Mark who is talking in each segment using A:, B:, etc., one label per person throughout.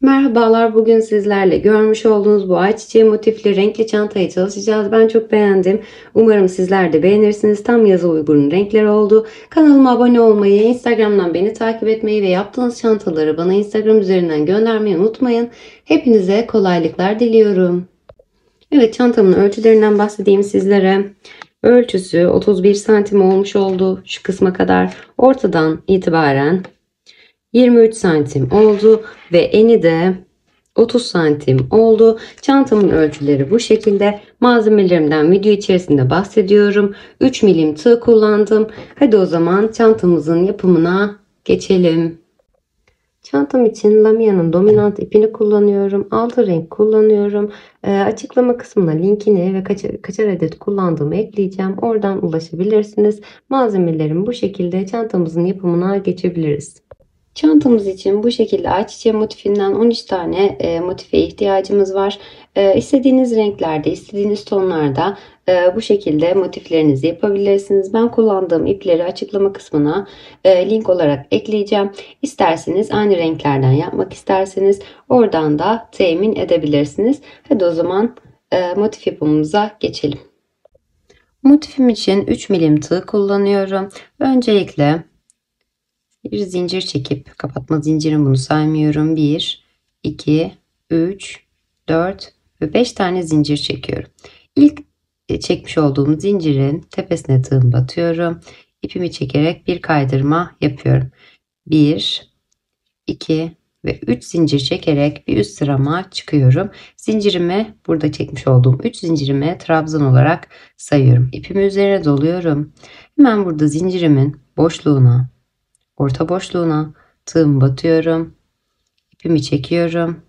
A: Merhabalar, bugün sizlerle görmüş olduğunuz bu ayçiçeği motifli renkli çantayı çalışacağız. Ben çok beğendim. Umarım sizler de beğenirsiniz. Tam yaza uygun renkler oldu. Kanalıma abone olmayı, Instagram'dan beni takip etmeyi ve yaptığınız çantaları bana Instagram üzerinden göndermeyi unutmayın. Hepinize kolaylıklar diliyorum. Evet, çantamın ölçülerinden bahsedeyim sizlere. Ölçüsü 31 santim olmuş oldu şu kısma kadar. Ortadan itibaren 23 santim oldu ve eni de 30 santim oldu. Çantamın ölçüleri bu şekilde. Malzemelerimden video içerisinde bahsediyorum. 3 milim tığ kullandım. Hadi o zaman çantamızın yapımına geçelim. Çantam için Lamia'nın dominant ipini kullanıyorum. 6 renk kullanıyorum. Açıklama kısmına linkini ve kaçar adet kullandığımı ekleyeceğim. Oradan ulaşabilirsiniz. Malzemelerim bu şekilde. Çantamızın yapımına geçebiliriz. Çantamız için bu şekilde ayçiçeği motifinden 13 tane motife ihtiyacımız var. İstediğiniz renklerde, istediğiniz tonlarda bu şekilde motiflerinizi yapabilirsiniz. Ben kullandığım ipleri açıklama kısmına link olarak ekleyeceğim. İsterseniz aynı renklerden yapmak isterseniz oradan da temin edebilirsiniz. Hadi o zaman motif yapımımıza geçelim. Motifim için 3 milim tığ kullanıyorum. Öncelikle bir zincir çekip kapatma zincirim, bunu saymıyorum. 1, 2, 3, 4 ve 5 tane zincir çekiyorum. İlk çekmiş olduğum zincirin tepesine tığım batıyorum. İpimi çekerek bir kaydırma yapıyorum. 1, 2 ve 3 zincir çekerek bir üst sırama çıkıyorum. Zincirimi, burada çekmiş olduğum 3 zincirimi trabzan olarak sayıyorum. İpimi üzerine doluyorum. Hemen burada zincirimin boşluğuna, orta boşluğuna tığımı batıyorum. İpimi çekiyorum.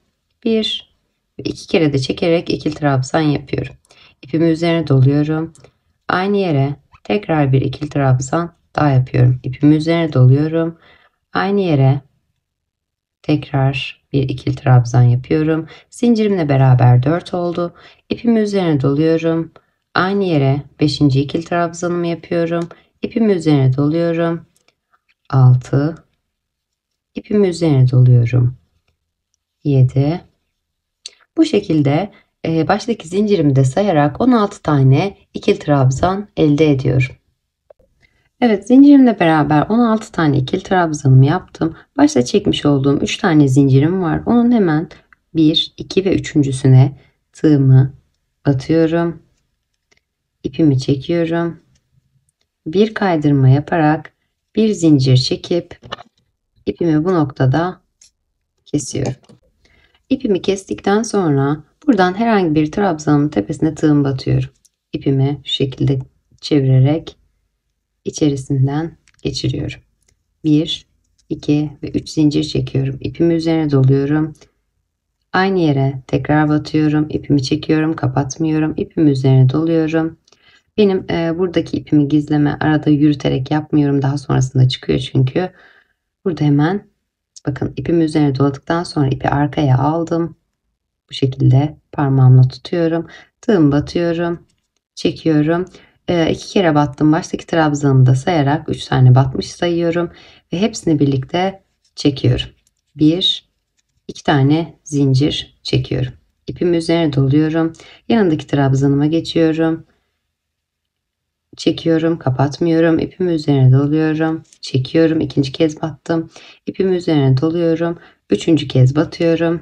A: 1 ve 2 kere de çekerek ikili trabzan yapıyorum. İpimi üzerine doluyorum. Aynı yere tekrar bir ikili trabzan daha yapıyorum. İpimi üzerine doluyorum. Aynı yere tekrar bir ikili trabzan yapıyorum. Zincirimle beraber 4 oldu. İpimi üzerine doluyorum. Aynı yere 5. ikili trabzanımı yapıyorum. İpimi üzerine doluyorum. 6, ipimi üzerine doluyorum. 7. Bu şekilde baştaki zincirimi de sayarak 16 tane ikili trabzan elde ediyorum. Evet, zincirimle beraber 16 tane ikili trabzanımı yaptım. Başta çekmiş olduğum 3 tane zincirim var. Onun hemen 1, 2 ve 3.'süne tığımı batıyorum. İpimi çekiyorum. Bir kaydırma yaparak bir zincir çekip ipimi bu noktada kesiyorum. İpimi kestikten sonra buradan herhangi bir trabzanın tepesine tığım batıyorum. İpimi şu şekilde çevirerek içerisinden geçiriyorum. 1, 2 ve 3 zincir çekiyorum. İpimi üzerine doluyorum. Aynı yere tekrar batıyorum. İpimi çekiyorum, kapatmıyorum. İpimi üzerine doluyorum. Benim buradaki ipimi gizleme, arada yürüterek yapmıyorum. Daha sonrasında çıkıyor çünkü. Burada hemen bakın, ipimi üzerine doladıktan sonra ipi arkaya aldım. Bu şekilde parmağımla tutuyorum. Tığım batıyorum. Çekiyorum. 2 kere battım. Baştaki trabzanımı da sayarak 3 tane batmış sayıyorum. Ve hepsini birlikte çekiyorum. 1, 2 tane zincir çekiyorum. İpimi üzerine doluyorum. Yanındaki trabzanıma geçiyorum. Çekiyorum, kapatmıyorum. İpimi üzerine doluyorum. Çekiyorum. İkinci kez battım. İpimi üzerine doluyorum. Üçüncü kez batıyorum.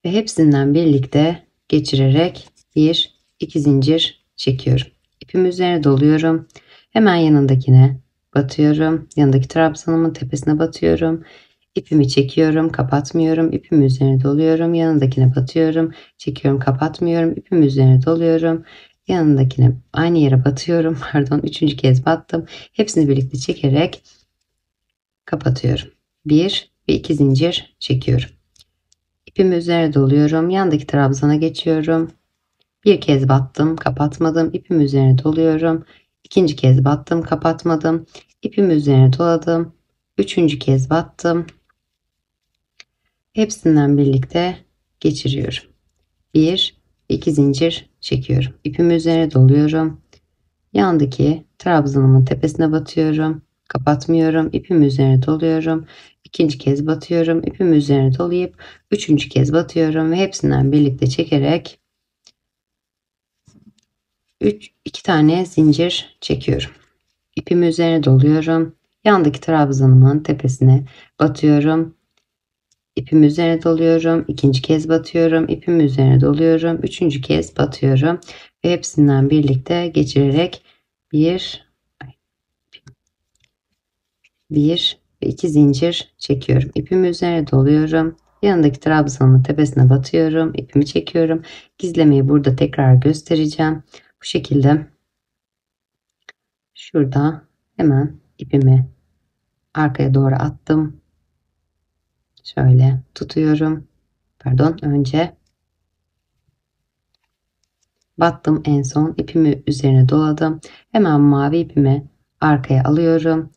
A: Ve hepsinden birlikte geçirerek 1, 2 zincir çekiyorum. İpimi üzerine doluyorum. Hemen yanındakine batıyorum. Yanındaki trabzanımın tepesine batıyorum. İpimi çekiyorum, kapatmıyorum. İpimi üzerine doluyorum. Yanındakine batıyorum. Çekiyorum, kapatmıyorum. İpimi üzerine doluyorum. Yanındakine aynı yere batıyorum. Pardon, üçüncü kez battım. Hepsini birlikte çekerek kapatıyorum. 1 ve 2 zincir çekiyorum. İpimi üzerine doluyorum. Yandaki trabzana geçiyorum. Bir kez battım, kapatmadım. İpimi üzerine doluyorum. İkinci kez battım, kapatmadım. İpimi üzerine doladım. Üçüncü kez battım. Hepsinden birlikte geçiriyorum. 1, 2 zincir çekiyorum. İpimi üzerine doluyorum. Yandaki trabzanımın tepesine batıyorum. Kapatmıyorum. İpimi üzerine doluyorum. ikinci kez batıyorum. İpimi üzerine dolayıp üçüncü kez batıyorum ve hepsinden birlikte çekerek 2 tane zincir çekiyorum. İpimi üzerine doluyorum. Yandaki trabzanımın tepesine batıyorum. İpimi üzerine doluyorum. İkinci kez batıyorum. İpimi üzerine doluyorum. Üçüncü kez batıyorum. Ve hepsinden birlikte geçirerek bir ve iki zincir çekiyorum. İpimi üzerine doluyorum. Yanındaki trabzanın tepesine batıyorum. İpimi çekiyorum. Gizlemeyi burada tekrar göstereceğim. Bu şekilde şurada hemen ipimi arkaya doğru attım. Şöyle tutuyorum. Pardon, önce battım, en son ipimi üzerine doladım. Hemen mavi ipimi arkaya alıyorum.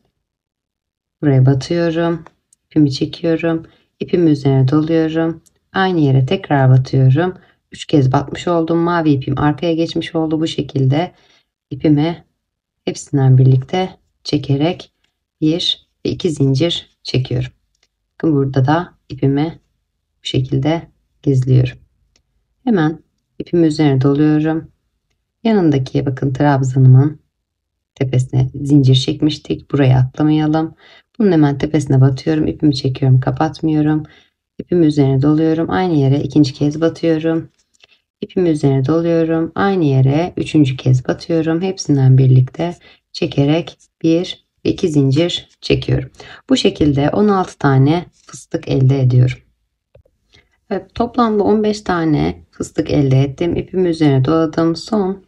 A: Buraya batıyorum. İpimi çekiyorum. İpimi üzerine doluyorum. Aynı yere tekrar batıyorum. 3 kez batmış oldum. Mavi ipim arkaya geçmiş oldu. Bu şekilde ipimi hepsinden birlikte çekerek bir ve iki zincir çekiyorum. Bakın burada da ipimi bu şekilde gizliyorum. Hemen ipimi üzerine doluyorum. Yanındaki bakın trabzanımın tepesine zincir çekmiştik. Buraya atlamayalım. Bunun hemen tepesine batıyorum. İpimi çekiyorum. Kapatmıyorum. İpimi üzerine doluyorum. Aynı yere ikinci kez batıyorum. İpimi üzerine doluyorum. Aynı yere üçüncü kez batıyorum. Hepsinden birlikte çekerek bir ve iki zincir çekiyorum. Bu şekilde 16 tane fıstık elde ediyorum. Evet, toplamda 15 tane fıstık elde ettim. İpimi üzerine doladım.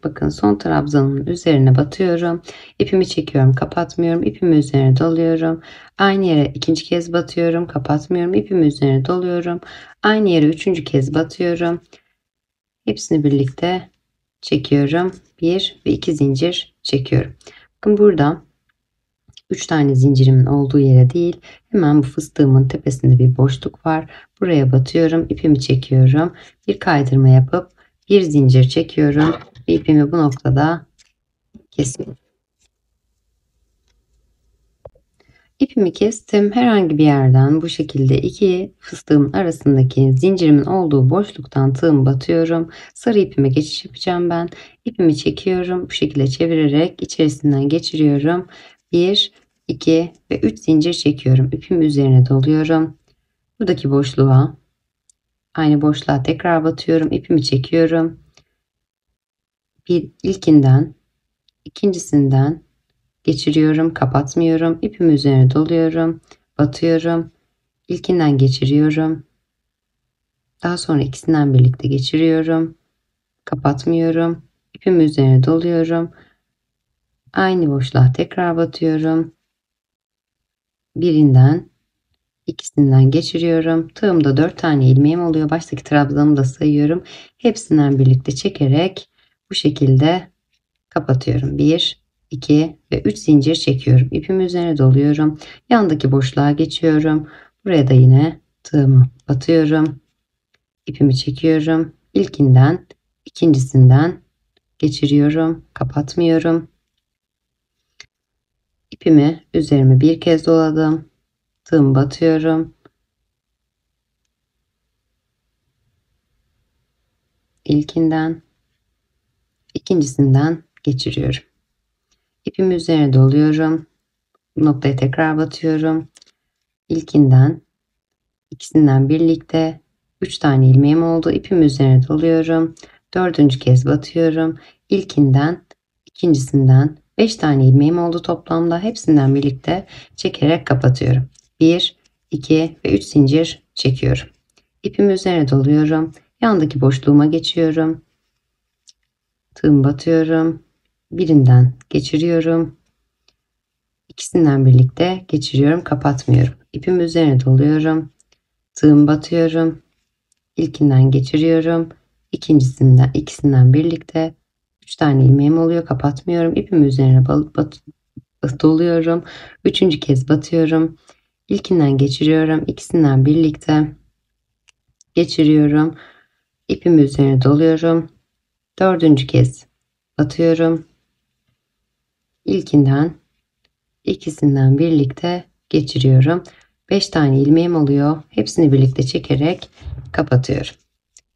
A: Bakın son trabzanın üzerine batıyorum. İpimi çekiyorum, kapatmıyorum. İpimi üzerine doluyorum. Aynı yere ikinci kez batıyorum, kapatmıyorum. İpimi üzerine doluyorum. Aynı yere üçüncü kez batıyorum. Hepsini birlikte çekiyorum. Bir ve iki zincir çekiyorum. Bakın burada 3 tane zincirimin olduğu yere değil, hemen bu fıstığımın tepesinde bir boşluk var. Buraya batıyorum, ipimi çekiyorum. Bir kaydırma yapıp bir zincir çekiyorum ve ipimi bu noktada kesiyorum. İpimi kestim. Herhangi bir yerden bu şekilde iki fıstığımın arasındaki zincirimin olduğu boşluktan tığımı batıyorum. Sarı ipime geçiş yapacağım ben. İpimi çekiyorum. Bu şekilde çevirerek içerisinden geçiriyorum. 1, 2 ve 3 zincir çekiyorum. İpimi üzerine doluyorum. Buradaki boşluğa, aynı boşluğa tekrar batıyorum. İpimi çekiyorum. İlkinden, ikincisinden geçiriyorum, kapatmıyorum. İpimi üzerine doluyorum, batıyorum. İlkinden geçiriyorum. Daha sonra ikisinden birlikte geçiriyorum, kapatmıyorum. İpimi üzerine doluyorum. Aynı boşluğa tekrar batıyorum. Birinden, ikisinden geçiriyorum. Tığımda 4 tane ilmeğim oluyor. Baştaki trabzanımı da sayıyorum. Hepsinden birlikte çekerek bu şekilde kapatıyorum. 1, 2 ve 3 zincir çekiyorum. İpimi üzerine doluyorum. Yandaki boşluğa geçiyorum. Buraya da yine tığımı batıyorum. İpimi çekiyorum. İlkinden, ikincisinden geçiriyorum. Kapatmıyorum. İpimi üzerime bir kez doladım. Tığımı batıyorum. İlkinden, ikincisinden geçiriyorum. İpimi üzerine doluyorum. Bu noktaya tekrar batıyorum. İlkinden, ikisinden birlikte 3 tane ilmeğim oldu. İpimi üzerine doluyorum. Dördüncü kez batıyorum. İlkinden, ikincisinden 5 tane ilmeğim oldu toplamda. Hepsinden birlikte çekerek kapatıyorum. 1, 2 ve 3 zincir çekiyorum. İpimi üzerine doluyorum. Yandaki boşluğuma geçiyorum. Tığımı batıyorum. Birinden geçiriyorum. İkisinden birlikte geçiriyorum, kapatmıyorum. İpimi üzerine doluyorum. Tığımı batıyorum. İlkinden geçiriyorum. İkisinden birlikte 3 tane ilmeğim oluyor. Kapatmıyorum. İpimi üzerine doluyorum. Üçüncü kez batıyorum. İlkinden geçiriyorum. İkisinden birlikte geçiriyorum. İpimi üzerine doluyorum. Dördüncü kez batıyorum. İlkinden, ikisinden birlikte geçiriyorum. 5 tane ilmeğim oluyor. Hepsini birlikte çekerek kapatıyorum.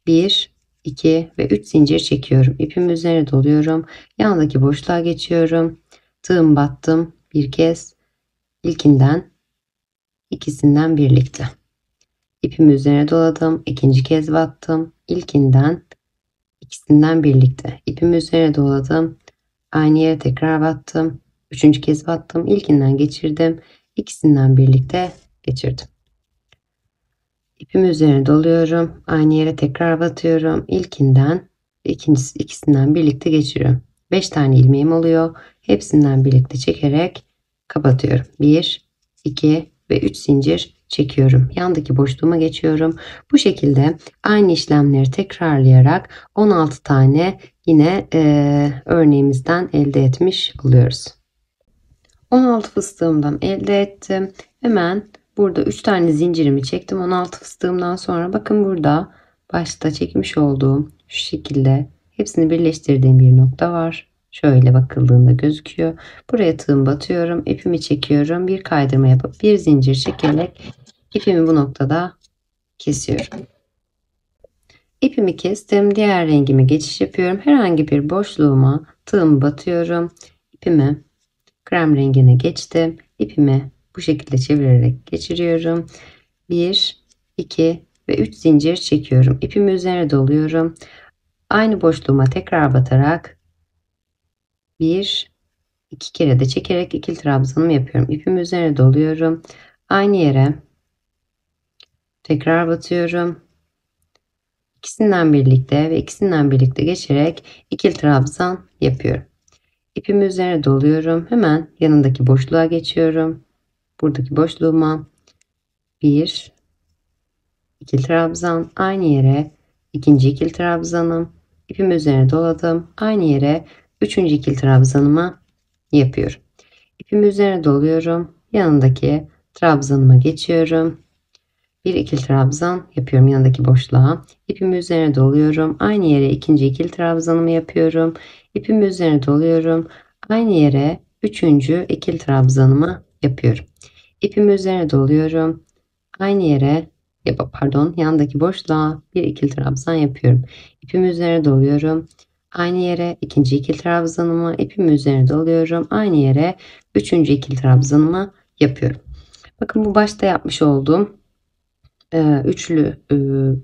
A: 1, 2 ve 3 zincir çekiyorum. İpimi üzerine doluyorum. Yandaki boşluğa geçiyorum. Tığım battım bir kez. İlkinden, ikisinden birlikte. İpimi üzerine doladım. İkinci kez battım. İlkinden, ikisinden birlikte. İpimi üzerine doladım. Aynı yere tekrar battım. Üçüncü kez battım. İlkinden geçirdim. İkisinden birlikte geçirdim. İpimi üzerine doluyorum. Aynı yere tekrar batıyorum. İlkinden ve ikisinden birlikte geçiriyorum. 5 tane ilmeğim oluyor. Hepsinden birlikte çekerek kapatıyorum. 1, 2 ve 3 zincir çekiyorum. Yandaki boşluğuma geçiyorum. Bu şekilde aynı işlemleri tekrarlayarak 16 tane yine örneğimizden elde etmiş oluyoruz. 16 fıstığımdan elde ettim. Hemen burada 3 tane zincirimi çektim. 16 fıstığımdan sonra bakın burada başta çekmiş olduğum şu şekilde hepsini birleştirdiğim bir nokta var. Şöyle bakıldığında gözüküyor. Buraya tığım batıyorum. İpimi çekiyorum. Bir kaydırma yapıp bir zincir çekerek ipimi bu noktada kesiyorum. İpimi kestim. Diğer rengime geçiş yapıyorum. Herhangi bir boşluğuma tığımı batıyorum. İpimi krem rengine geçtim. İpimi bu şekilde çevirerek geçiriyorum. 1, 2 ve 3 zincir çekiyorum. İpimi üzerine doluyorum. Aynı boşluğuma tekrar batarak 1, 2 kere de çekerek ikili trabzanımı yapıyorum. İpimi üzerine doluyorum. Aynı yere tekrar batıyorum. İkisinden birlikte ve ikisinden birlikte geçerek ikili trabzan yapıyorum. İpimi üzerine doluyorum. Hemen yanındaki boşluğa geçiyorum. Buradaki boşluğuma 1, ikili trabzan, aynı yere ikinci ikili trabzanım, ipimi üzerine doladım. Aynı yere üçüncü ikili trabzanımı yapıyorum. İpimi üzerine doluyorum. Yanındaki trabzanıma geçiyorum. Bir ikili trabzan yapıyorum yanındaki boşluğa. İpimi üzerine doluyorum. Aynı yere ikinci ikili trabzanımı yapıyorum. İpimi üzerine doluyorum. Aynı yere üçüncü ikili trabzanımı yapıyorum. İpimi üzerine doluyorum. Aynı yere yandaki boşluğa bir ikili trabzan yapıyorum. İpimi üzerine doluyorum. Aynı yere ikinci ikili trabzanımı, ipimi üzerine doluyorum. Aynı yere üçüncü ikili trabzanımı yapıyorum. Bakın bu başta yapmış olduğum üçlü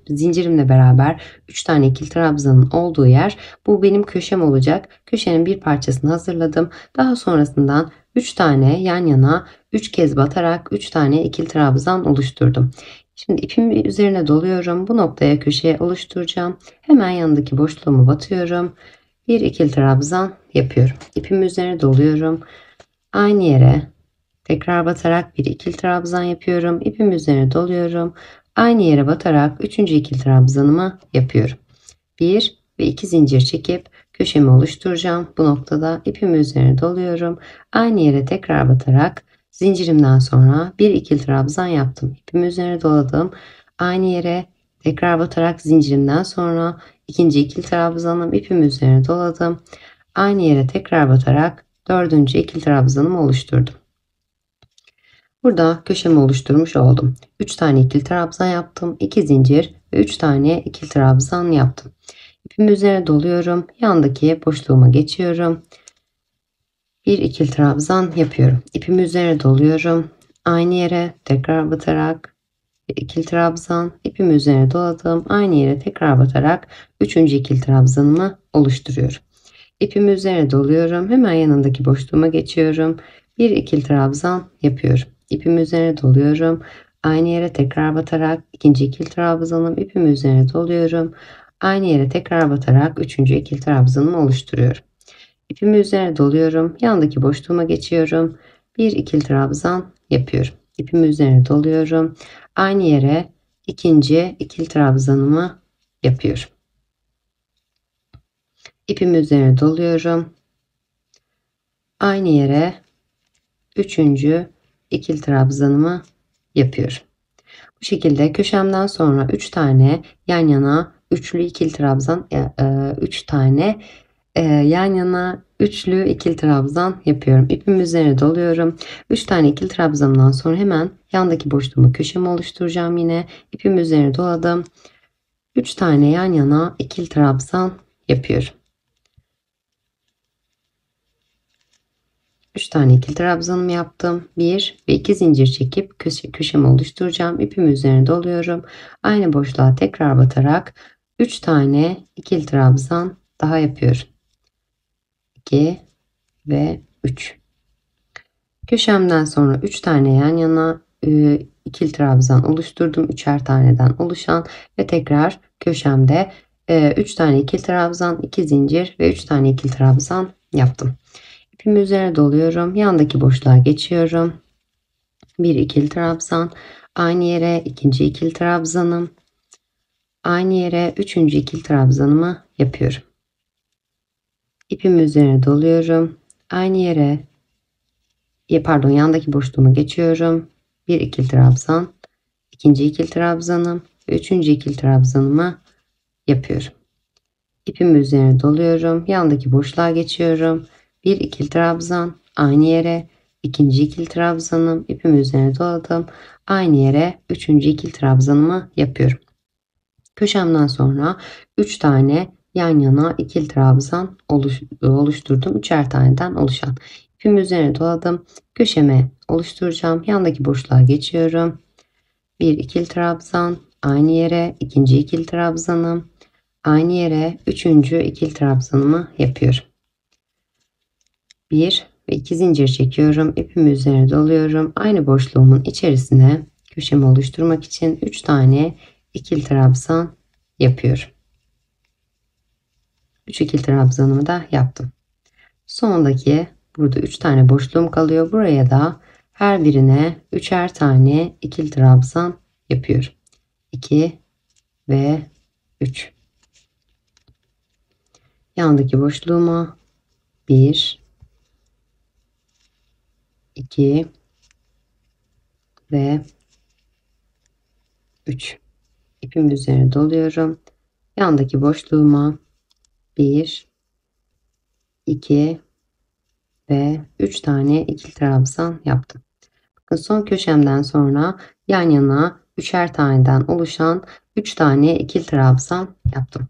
A: zincirimle beraber 3 tane ikili trabzanın olduğu yer, bu benim köşem olacak. Köşenin bir parçasını hazırladım. Daha sonrasından 3 tane yan yana 3 kez batarak 3 tane ikili trabzan oluşturdum. Şimdi ipimi üzerine doluyorum. Bu noktaya köşeye oluşturacağım. Hemen yanındaki boşluğumu batıyorum. Bir ikili trabzan yapıyorum. İpimi üzerine doluyorum. Aynı yere tekrar batarak bir ikili trabzan yapıyorum. İpimi üzerine doluyorum. Aynı yere batarak üçüncü ikili trabzanımı yapıyorum. 1 ve 2 zincir çekip köşemi oluşturacağım. Bu noktada ipimi üzerine doluyorum. Aynı yere tekrar batarak zincirimden sonra bir ikili trabzan yaptım. İpimi üzerine doladım. Aynı yere tekrar batarak zincirimden sonra ikinci ikili trabzanım, ipimi üzerine doladım. Aynı yere tekrar batarak dördüncü ikili trabzanımı oluşturdum. Burada köşemi oluşturmuş oldum. 3 tane ikili trabzan yaptım. 2 zincir ve 3 tane ikili trabzan yaptım. İpimi üzerine doluyorum. Yandaki boşluğuma geçiyorum. Bir ikili trabzan yapıyorum. İpimi üzerine doluyorum. Aynı yere tekrar batarak bir ikili trabzan, ipimi üzerine doladım. Aynı yere tekrar batarak üçüncü ikili trabzanımı oluşturuyorum. İpimi üzerine doluyorum. Hemen yanındaki boşluğuma geçiyorum. Bir ikili trabzan yapıyorum. İpimi üzerine doluyorum. Aynı yere tekrar batarak ikinci ikili trabzanım, ipimi üzerine doluyorum. Aynı yere tekrar batarak üçüncü ikili trabzanımı oluşturuyorum. İpimi üzerine doluyorum. Yandaki boşluğuma geçiyorum. Bir ikili trabzan yapıyorum. İpimi üzerine doluyorum. Aynı yere ikinci ikili trabzanımı yapıyorum. İpimi üzerine doluyorum. Aynı yere üçüncü ikili trabzanımı yapıyorum. Bu şekilde köşemden sonra 3 tane yan yana üçlü ikili trabzan, 3 tane yan yana üçlü ikili trabzan yapıyorum. İpim üzerine doluyorum. 3 tane ikili trabzandan sonra hemen yandaki boşluğumu köşemi oluşturacağım yine. İpim üzerine doladım. 3 tane yan yana ikili trabzan yapıyorum. 3 tane ikili trabzanımı yaptım. 1 ve 2 zincir çekip köşemi oluşturacağım. İpimi üzerine doluyorum. Aynı boşluğa tekrar batarak 3 tane ikili trabzan daha yapıyorum. 2 ve 3. Köşemden sonra 3 tane yan yana ikili trabzan oluşturdum. 3'er taneden oluşan ve tekrar köşemde 3 tane ikili trabzan, 2 zincir ve 3 tane ikili trabzan yaptım. İpimi üzerine doluyorum. Yandaki boşluğa geçiyorum. Bir ikili trabzan, aynı yere ikinci ikili trabzanım, aynı yere üçüncü ikili trabzanımı yapıyorum. İpimi üzerine doluyorum. Aynı yere yandaki boşluğumu geçiyorum. Bir ikili trabzan, ikinci ikili trabzanım ve üçüncü ikili trabzanımı yapıyorum. İpimi üzerine doluyorum. Yandaki boşluğa geçiyorum. Bir ikili trabzan, aynı yere ikinci ikili trabzanım, ipimi üzerine doladım. Aynı yere üçüncü ikili trabzanımı yapıyorum. Köşemden sonra 3 tane yan yana ikili trabzan oluşturdum. 3'er taneden oluşan. İpimi üzerine doladım. Köşeme oluşturacağım. Yandaki boşluğa geçiyorum. Bir ikili trabzan, aynı yere ikinci ikili trabzanım, aynı yere üçüncü ikili trabzanımı yapıyorum. 1 ve 2 zincir çekiyorum. İpimi üzerine doluyorum. Aynı boşluğumun içerisine köşemi oluşturmak için 3 tane ikili trabzan yapıyorum. 3 ikili trabzanımı da yaptım. Sondaki burada 3 tane boşluğum kalıyor. Buraya da her birine 3'er tane ikili trabzan yapıyorum. 2 ve 3. Yandaki boşluğuma 1, 2 ve 3. İpim üzerine doluyorum. Yandaki boşluğuma 1, 2 ve 3 tane ikili trabzan yaptım. Bakın son köşemden sonra yan yana 3'er taneden oluşan 3 tane ikili trabzan yaptım.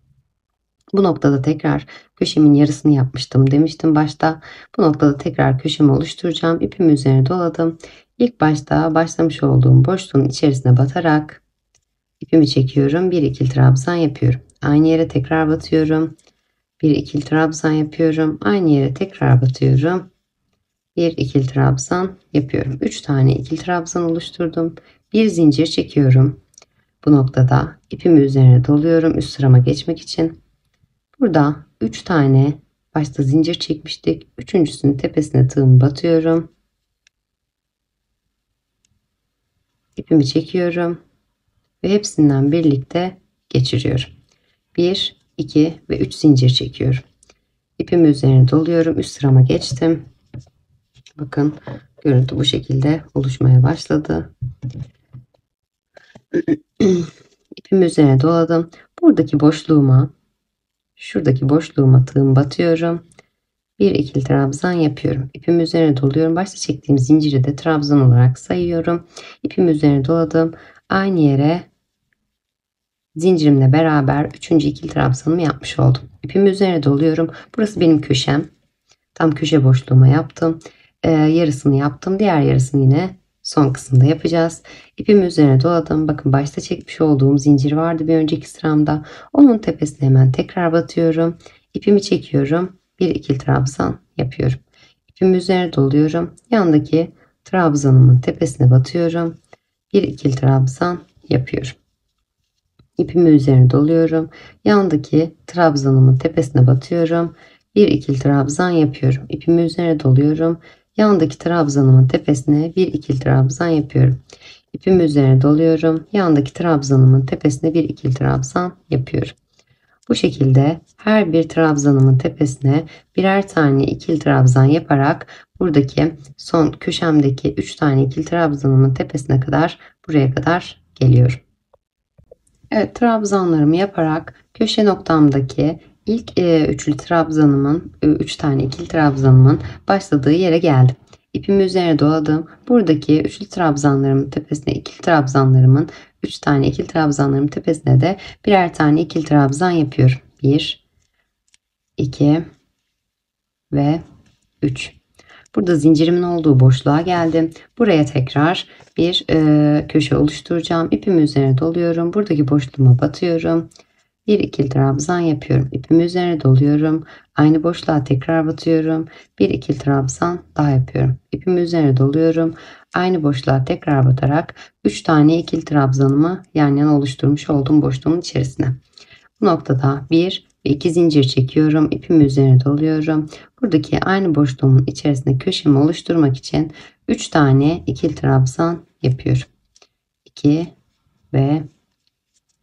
A: Bu noktada tekrar köşemin yarısını yapmıştım demiştim başta. Bu noktada tekrar köşemi oluşturacağım. İpimi üzerine doladım. İlk başta başlamış olduğum boşluğun içerisine batarak ipimi çekiyorum. Bir ikili trabzan yapıyorum. Aynı yere tekrar batıyorum. Bir ikili trabzan yapıyorum. Aynı yere tekrar batıyorum. Bir ikili trabzan yapıyorum. 3 tane ikili trabzan oluşturdum. Bir zincir çekiyorum. Bu noktada ipimi üzerine doluyorum üst sırama geçmek için. Burada 3 tane başta zincir çekmiştik. Üçüncüsünün tepesine tığımı batıyorum. İpimi çekiyorum ve hepsinden birlikte geçiriyorum. 1, 2 ve 3 zincir çekiyorum. İpimi üzerine doluyorum. Üst sırama geçtim. Bakın görüntü bu şekilde oluşmaya başladı. İpimi üzerine doladım. Şuradaki boşluğuma tığım batıyorum. Bir ikili trabzan yapıyorum. İpimi üzerine doluyorum. Başta çektiğim zinciri de trabzan olarak sayıyorum. İpimi üzerine doladım. Aynı yere zincirimle beraber 3. ikili trabzanımı yapmış oldum. İpimi üzerine doluyorum. Burası benim köşem. Tam köşe boşluğuma yaptım. Yarısını yaptım. Diğer yarısını yine son kısımda yapacağız. İpimi üzerine doladım. Bakın başta çekmiş olduğum zincir vardı bir önceki sıramda. Onun tepesine hemen tekrar batıyorum. İpimi çekiyorum. Bir ikili trabzan yapıyorum. İpimi üzerine doluyorum. Yandaki trabzanımın tepesine batıyorum. Bir ikili trabzan yapıyorum. İpimi üzerine doluyorum. Yandaki trabzanımın tepesine batıyorum. Bir ikili trabzan yapıyorum. İpimi üzerine doluyorum. Yandaki trabzanımın tepesine bir ikili trabzan yapıyorum. İpimi üzerine doluyorum. Yandaki trabzanımın tepesine bir ikili trabzan yapıyorum. Bu şekilde her bir trabzanımın tepesine birer tane ikili trabzan yaparak buradaki son köşemdeki 3 tane ikili trabzanımın tepesine kadar buraya kadar geliyorum. Evet, trabzanlarımı yaparak köşe noktamdaki İlk üçlü trabzanımın, 3 tane ikili trabzanımın başladığı yere geldim. İpimi üzerine doladım. Buradaki üçlü trabzanlarımın tepesine, ikili trabzanlarımın, 3 tane ikili trabzanlarımın tepesine de birer tane ikili trabzan yapıyorum. 1, 2 ve 3. Burada zincirimin olduğu boşluğa geldim. Buraya tekrar bir köşe oluşturacağım. İpimi üzerine doluyorum. Buradaki boşluğuma batıyorum. Bir ikili trabzan yapıyorum. İpimi üzerine doluyorum. Aynı boşluğa tekrar batıyorum. Bir ikili trabzan daha yapıyorum. İpimi üzerine doluyorum. Aynı boşluğa tekrar batarak 3 tane ikili trabzanımı yan yana oluşturmuş olduğum boşluğun içerisine. Bu noktada 1 ve 2 zincir çekiyorum. İpimi üzerine doluyorum. Buradaki aynı boşluğumun içerisinde köşemi oluşturmak için 3 tane ikili trabzan yapıyorum. 2 ve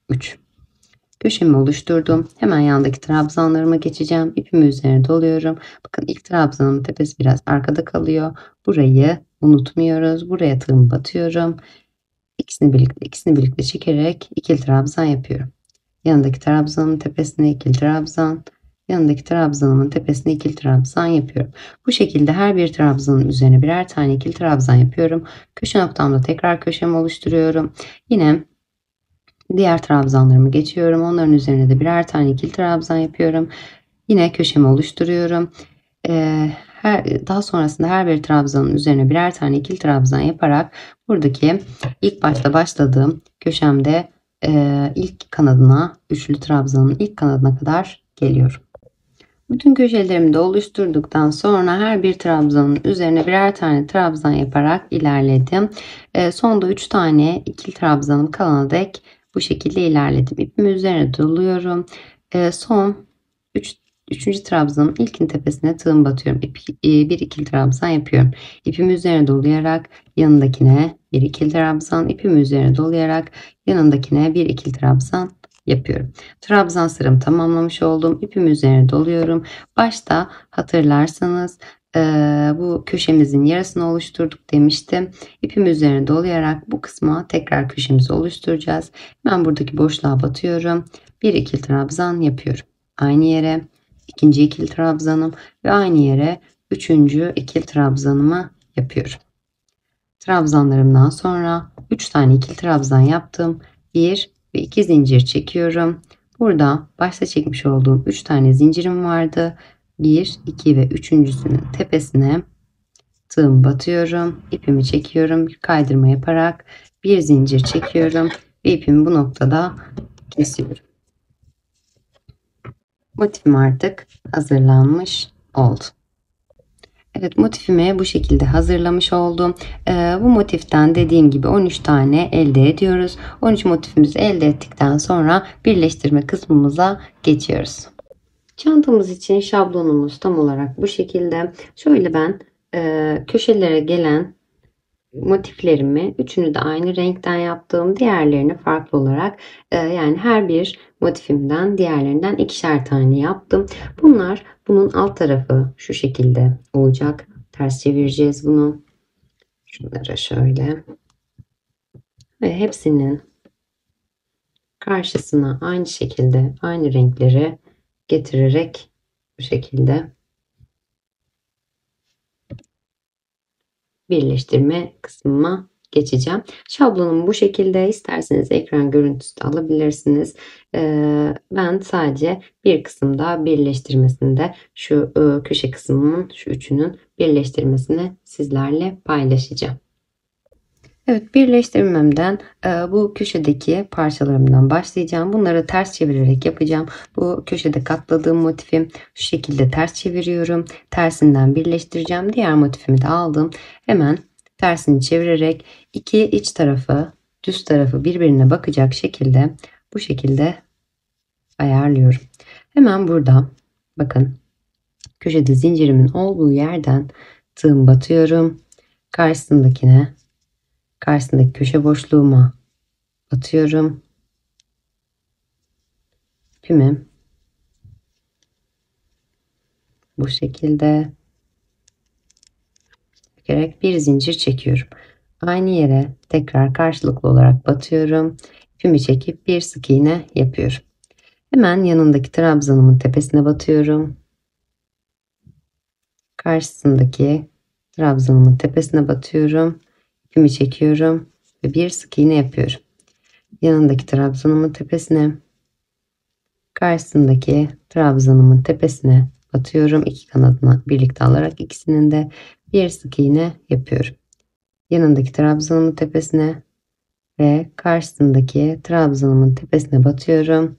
A: 3. Köşemi oluşturdum. Hemen yandaki trabzanlarıma geçeceğim. İpimi üzerine doluyorum. Bakın ilk trabzanın tepesi biraz arkada kalıyor. Burayı unutmuyoruz. Buraya tığımı batıyorum. İkisini birlikte çekerek ikili trabzan yapıyorum. Yanındaki trabzanın tepesine ikili trabzan, yanındaki trabzanımın tepesine ikili trabzan yapıyorum. Bu şekilde her bir trabzanın üzerine birer tane ikili trabzan yapıyorum. Köşe noktamda tekrar köşemi oluşturuyorum. Yine diğer trabzanlarımı geçiyorum. Onların üzerine de birer tane ikili trabzan yapıyorum. Yine köşemi oluşturuyorum. Daha sonrasında her bir trabzanın üzerine birer tane ikili trabzan yaparak buradaki ilk başta başladığım köşemde ilk kanadına, üçlü trabzanın ilk kanadına kadar geliyorum. Bütün köşelerimi de oluşturduktan sonra her bir trabzanın üzerine birer tane trabzan yaparak ilerledim. Sonda 3 tane ikili trabzanım kalana dek bu şekilde ilerledim. İpimi üzerine doluyorum. Son 3. trabzanın ilkin tepesine tığım batıyorum. Bir ikili trabzan yapıyorum. İpimi üzerine dolayarak yanındakine bir ikili trabzan, ipimi üzerine dolayarak yanındakine bir ikili trabzan yapıyorum. Trabzan sıramı tamamlamış oldum. İpimi üzerine doluyorum. Başta hatırlarsanız bu köşemizin yarısını oluşturduk demiştim. İpimi üzerine dolayarak bu kısma tekrar köşemizi oluşturacağız. Ben buradaki boşluğa batıyorum. Bir ikili trabzan yapıyorum. Aynı yere ikinci ikili trabzanım ve aynı yere üçüncü ikili trabzanımı yapıyorum. Trabzanlarımdan sonra 3 tane ikili trabzan yaptım. 1 ve 2 zincir çekiyorum. Burada başta çekmiş olduğum 3 tane zincirim vardı. 1, 2 ve üçüncüsünün tepesine tığım batıyorum. İpimi çekiyorum. Kaydırma yaparak bir zincir çekiyorum ve ipimi bu noktada kesiyorum. Motifim artık hazırlanmış oldu. Evet, motifimi bu şekilde hazırlamış oldum. Bu motiften dediğim gibi 13 tane elde ediyoruz. 13 motifimizi elde ettikten sonra birleştirme kısmımıza geçiyoruz. Çantamız için şablonumuz tam olarak bu şekilde. Şöyle ben köşelere gelen motiflerimi üçünü de aynı renkten yaptım. Diğerlerini farklı olarak yani her bir motifimden diğerlerinden ikişer tane yaptım. Bunun alt tarafı şu şekilde olacak. Ters çevireceğiz bunu. Şunlara şöyle. Ve hepsinin karşısına aynı şekilde aynı renkleri getirerek bu şekilde birleştirme kısmıma geçeceğim. Şablonum bu şekilde. İsterseniz ekran görüntüsü de alabilirsiniz. Ben sadece bir kısımda birleştirmesinde şu köşe kısmının şu üçünün birleştirmesini sizlerle paylaşacağım. Evet, birleştirmemden bu köşedeki parçalarımdan başlayacağım. Bunları ters çevirerek yapacağım. Bu köşede katladığım motifim şu şekilde ters çeviriyorum. Tersinden birleştireceğim. Diğer motifimi de aldım. Hemen tersini çevirerek iki iç tarafı, düz tarafı birbirine bakacak şekilde bu şekilde ayarlıyorum. Hemen burada bakın köşede zincirimin olduğu yerden tığım batıyorum. Karşısındaki köşe boşluğuma batıyorum. İpimi bu şekilde çekerek bir zincir çekiyorum. Aynı yere tekrar karşılıklı olarak batıyorum. İpimi çekip bir sık iğne yapıyorum. Hemen yanındaki trabzanımın tepesine batıyorum. Karşısındaki trabzanımın tepesine batıyorum. İpimi çekiyorum ve bir sık iğne yapıyorum. Yanındaki trabzanımın tepesine, karşısındaki trabzanımın tepesine batıyorum. İki kanadına birlikte alarak ikisinin de bir sık iğne yapıyorum. Yanındaki trabzanımın tepesine ve karşısındaki trabzanımın tepesine batıyorum.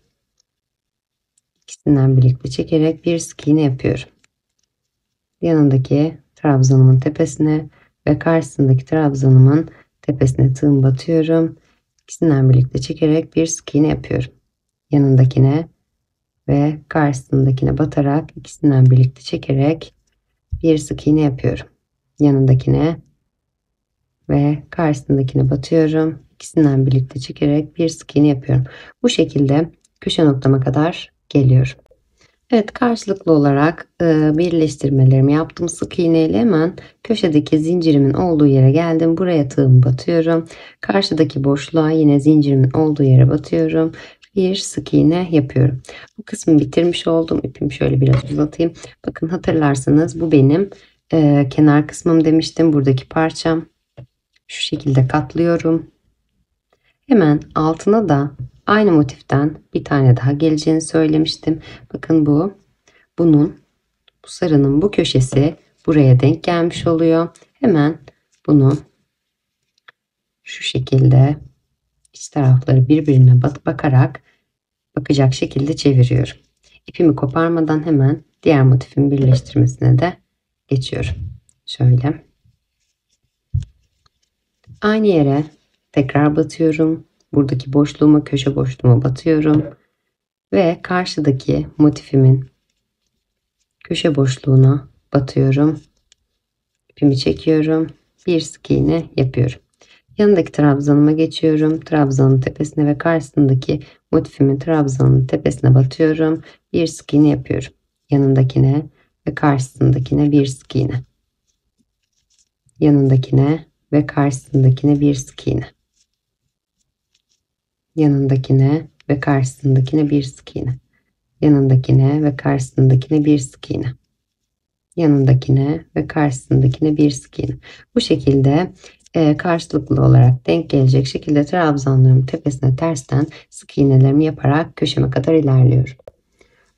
A: İkisinden birlikte çekerek bir sık iğne yapıyorum. Yanındaki trabzanımın tepesine ve karşısındaki trabzanımın tepesine tığım batıyorum. İkisinden birlikte çekerek bir sık iğne yapıyorum. Yanındakine ve karşısındakine batarak ikisinden birlikte çekerek bir sık iğne yapıyorum. Yanındakine ve karşısındakine batıyorum. İkisinden birlikte çekerek bir sık iğne yapıyorum. Bu şekilde köşe noktama kadar geliyorum. Evet, karşılıklı olarak birleştirmelerimi yaptım. Sık iğne ile hemen köşedeki zincirimin olduğu yere geldim. Buraya tığımı batıyorum. Karşıdaki boşluğa yine zincirimin olduğu yere batıyorum. Bir sık iğne yapıyorum. Bu kısmı bitirmiş oldum. İpimi şöyle biraz uzatayım. Bakın, hatırlarsanız bu benim kenar kısmım demiştim. Buradaki parçam. Şu şekilde katlıyorum. Hemen altına da aynı motiften bir tane daha geleceğini söylemiştim. Bakın bu sarının bu köşesi buraya denk gelmiş oluyor. Hemen bunu şu şekilde iç tarafları birbirine bakarak bakacak şekilde çeviriyorum. İpimi koparmadan hemen diğer motifin birleştirmesine de geçiyorum. Şöyle. Aynı yere tekrar batıyorum. Buradaki boşluğuma, köşe boşluğuma batıyorum. Ve karşıdaki motifimin köşe boşluğuna batıyorum. İpimi çekiyorum. Bir sık iğne yapıyorum. Yanındaki trabzanıma geçiyorum. Trabzanın tepesine ve karşısındaki motifimin trabzanın tepesine batıyorum. Bir sık iğne yapıyorum. Yanındakine ve karşısındakine bir sık iğne. Yanındakine ve karşısındakine bir sık iğne. Yanındakine ve karşısındakine bir sık iğne. Yanındakine ve karşısındakine bir sık iğne. Yanındakine ve karşısındakine bir sık iğne. Bu şekilde karşılıklı olarak denk gelecek şekilde trabzanlarımın tepesine tersten sık iğnelerimi yaparak köşeme kadar ilerliyorum.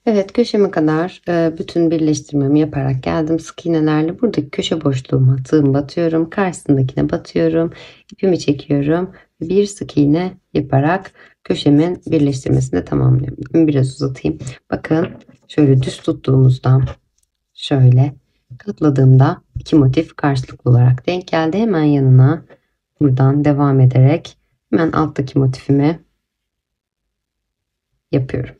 A: Evet, köşeme kadar bütün birleştirmemi yaparak geldim. Sık iğnelerle buradaki köşe boşluğuma tığım batıyorum. Karşısındakine batıyorum. İpimi çekiyorum. Bir sık iğne yaparak köşemin birleştirmesini tamamlıyorum. İpimi biraz uzatayım. Bakın, şöyle düz tuttuğumuzda şöyle katladığımda iki motif karşılıklı olarak denk geldi. Hemen yanına buradan devam ederek hemen alttaki motifimi yapıyorum.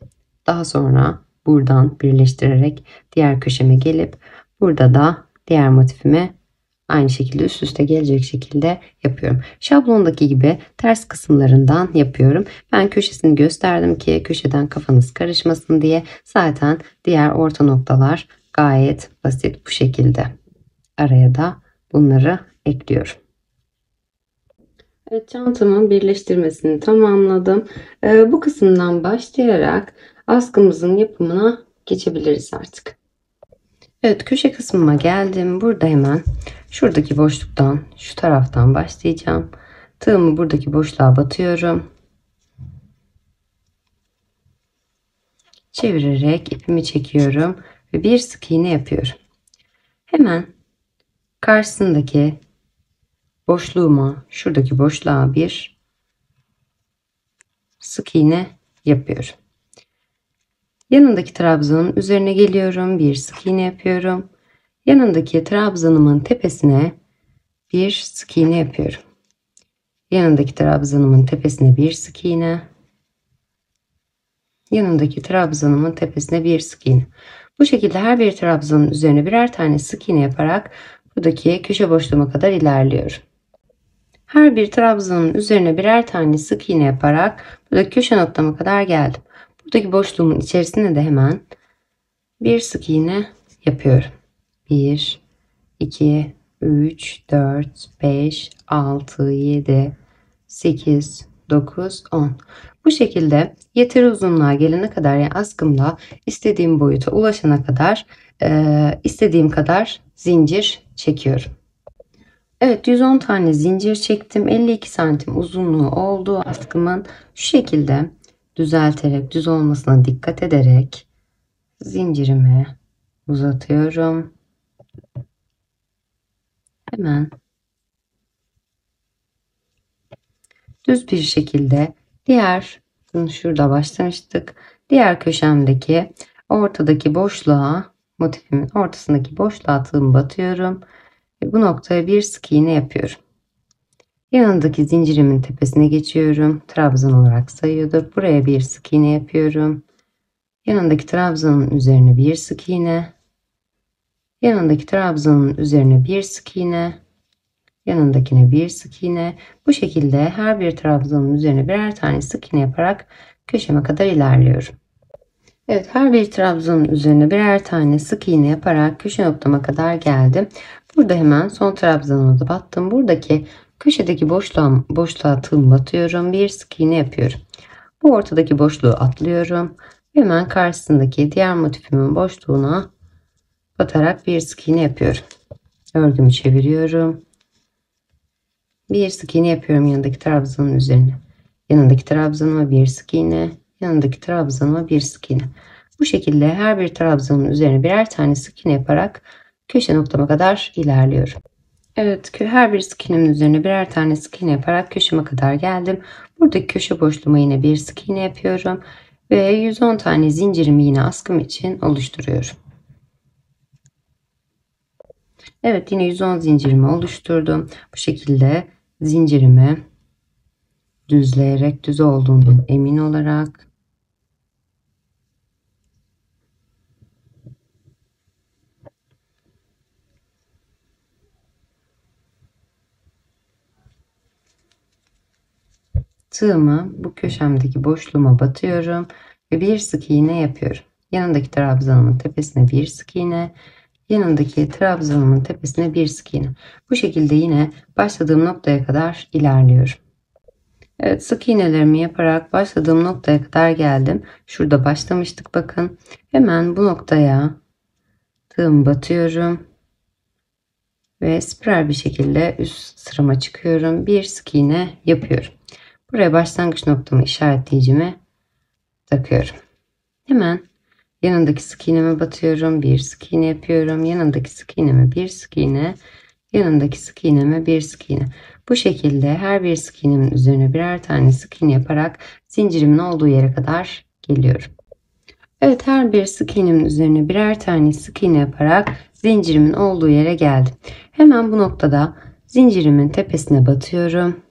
A: Daha sonra buradan birleştirerek diğer köşeme gelip burada da diğer motifimi aynı şekilde üst üste gelecek şekilde yapıyorum. Şablondaki gibi ters kısımlarından yapıyorum. Ben köşesini gösterdim ki köşeden kafanız karışmasın diye. Zaten diğer orta noktalar gayet basit bu şekilde. Araya da bunları ekliyorum. Evet, çantamın birleştirmesini tamamladım. Bu kısımdan başlayarak askımızın yapımına geçebiliriz artık. Evet, köşe kısmıma geldim. Burada hemen şuradaki boşluktan, şu taraftan başlayacağım. Tığımı buradaki boşluğa batıyorum. Çevirerek ipimi çekiyorum ve bir sık iğne yapıyorum. Hemen karşısındaki boşluğuma, şuradaki boşluğa bir sık iğne yapıyorum. Yanındaki trabzanın üzerine geliyorum. Bir sık iğne yapıyorum. Yanındaki trabzanımın tepesine bir sık iğne yapıyorum. Yanındaki trabzanımın tepesine bir sık iğne. Yanındaki trabzanımın tepesine bir sık iğne. Bu şekilde her bir trabzanın üzerine birer tane sık iğne yaparak buradaki köşe boşluğuma kadar ilerliyorum. Her bir trabzanın üzerine birer tane sık iğne yaparak buradaki köşe noktama kadar geldim. Buradaki boşluğumun içerisine de hemen bir sık iğne yapıyorum. 1, 2, 3, 4, 5, 6, 7, 8, 9, 10. Bu şekilde yeteri uzunluğa gelene kadar, yani askımda istediğim boyuta ulaşana kadar istediğim kadar zincir çekiyorum. Evet, 110 tane zincir çektim. 52 santim uzunluğu oldu askımın. Şu şekilde düzelterek, düz olmasına dikkat ederek zincirimi uzatıyorum. Hemen düz bir şekilde şurada başlamıştık. Diğer köşemdeki ortadaki boşluğa, motifimin ortasındaki boşluğa tığım batıyorum. Ve bu noktaya bir sık iğne yapıyorum. Yanındaki zincirimin tepesine geçiyorum. Trabzan olarak sayıyorduk. Buraya bir sık iğne yapıyorum. Yanındaki trabzanın üzerine bir sık iğne. Yanındaki trabzanın üzerine bir sık iğne. Yanındakine bir sık iğne. Bu şekilde her bir trabzanın üzerine birer tane sık iğne yaparak köşeme kadar ilerliyorum. Evet, her bir trabzanın üzerine birer tane sık iğne yaparak köşe noktama kadar geldim. Burada hemen son trabzanıma da battım. Buradaki köşedeki boşluğa tığım batıyorum. Bir sık iğne yapıyorum. Bu ortadaki boşluğu atlıyorum. Hemen karşısındaki diğer motifimin boşluğuna batarak bir sık iğne yapıyorum. Örgümü çeviriyorum. Bir sık iğne yapıyorum yanındaki trabzanın üzerine. Yanındaki trabzanıma bir sık iğne. Yanındaki trabzanıma bir sık iğne. Bu şekilde her bir trabzanın üzerine birer tane sık iğne yaparak köşe noktama kadar ilerliyorum. Evet, her bir sık iğnemin üzerine birer tane sık iğne yaparak köşeme kadar geldim. Buradaki köşe boşluğuma yine bir sık iğne yapıyorum ve 110 tane zincirimi yine askım için oluşturuyorum. Evet, yine 110 zincirimi oluşturdum. Bu şekilde zincirimi düzleyerek, düz olduğundan emin olarak tığımı bu köşemdeki boşluğuma batıyorum ve bir sık iğne yapıyorum. Yanındaki trabzanımın tepesine bir sık iğne, yanındaki trabzanımın tepesine bir sık iğne. Bu şekilde yine başladığım noktaya kadar ilerliyorum. Evet, sık iğnelerimi yaparak başladığım noktaya kadar geldim. Şurada başlamıştık, bakın. Hemen bu noktaya tığımı batıyorum ve spiral bir şekilde üst sırama çıkıyorum. Bir sık iğne yapıyorum. Buraya başlangıç noktamı işaretleyicimi takıyorum. Hemen yanındaki sık iğneme batıyorum. Bir sık iğne yapıyorum. Yanındaki sık iğneme bir sık iğne. Yanındaki sık iğneme bir sık iğne. Bu şekilde her bir sık iğnemin üzerine birer tane sık iğne yaparak zincirimin olduğu yere kadar geliyorum. Evet, her bir sık iğnemin üzerine birer tane sık iğne yaparak zincirimin olduğu yere geldim. Hemen bu noktada zincirimin tepesine batıyorum.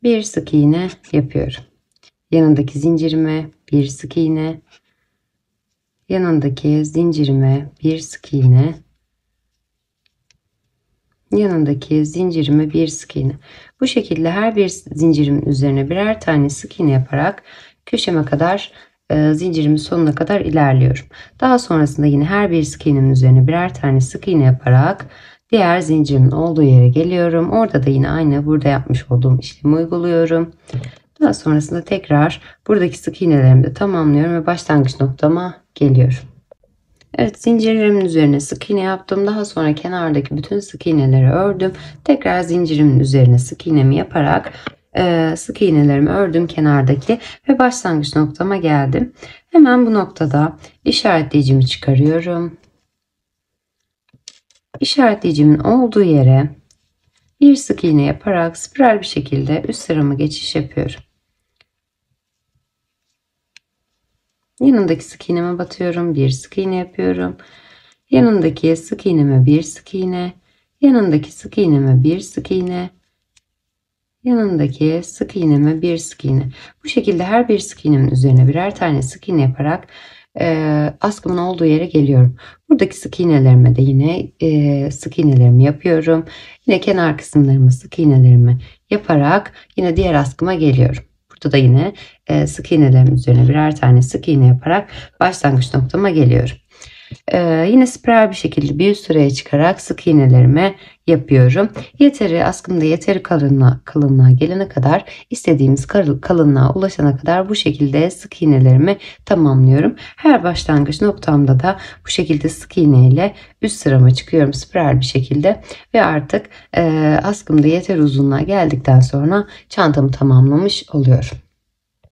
A: Bir sık iğne yapıyorum. Yanındaki zincirime bir sık iğne. Yanındaki zincirime bir sık iğne. Yanındaki zincirime bir sık iğne. Bu şekilde her bir zincirimin üzerine birer tane sık iğne yaparak köşeme kadar, zincirimin sonuna kadar ilerliyorum. Daha sonrasında yine her bir sık iğnemin üzerine birer tane sık iğne yaparak diğer zincirimin olduğu yere geliyorum. Orada da yine aynı burada yapmış olduğum işlemi uyguluyorum. Daha sonrasında tekrar buradaki sık iğnelerimi de tamamlıyorum ve başlangıç noktama geliyorum. Evet, zincirlerimin üzerine sık iğne yaptım. Daha sonra kenardaki bütün sık iğneleri ördüm. Tekrar zincirimin üzerine sık iğnemi yaparak sık iğnelerimi ördüm kenardaki ve başlangıç noktama geldim. Hemen bu noktada işaretleyicimi çıkarıyorum. İşaretleyicimin olduğu yere bir sık iğne yaparak spiral bir şekilde üst sırama geçiş yapıyorum. Yanındaki sık iğneme batıyorum. Bir sık iğne yapıyorum. Yanındaki sık iğneme bir sık iğne. Yanındaki sık iğneme bir sık iğne. Yanındaki sık iğneme bir sık iğne. Bu şekilde her bir sık iğnemin üzerine birer tane sık iğne yaparak askımın olduğu yere geliyorum. Buradaki sık iğnelerime de yine sık iğnelerimi yapıyorum. Yine kenar kısımlarıma sık iğnelerimi yaparak yine diğer askıma geliyorum. Burada da yine sık iğnelerin üzerine birer tane sık iğne yaparak başlangıç noktama geliyorum. Yine spiral bir şekilde bir üst sıraya çıkarak sık iğnelerimi yapıyorum. Askımda yeteri kalınlığa gelene kadar, istediğimiz kalınlığa ulaşana kadar bu şekilde sık iğnelerimi tamamlıyorum. Her başlangıç noktamda da bu şekilde sık iğne ile üst sırama çıkıyorum spiral bir şekilde ve artık askımda yeter uzunluğa geldikten sonra çantamı tamamlamış oluyorum.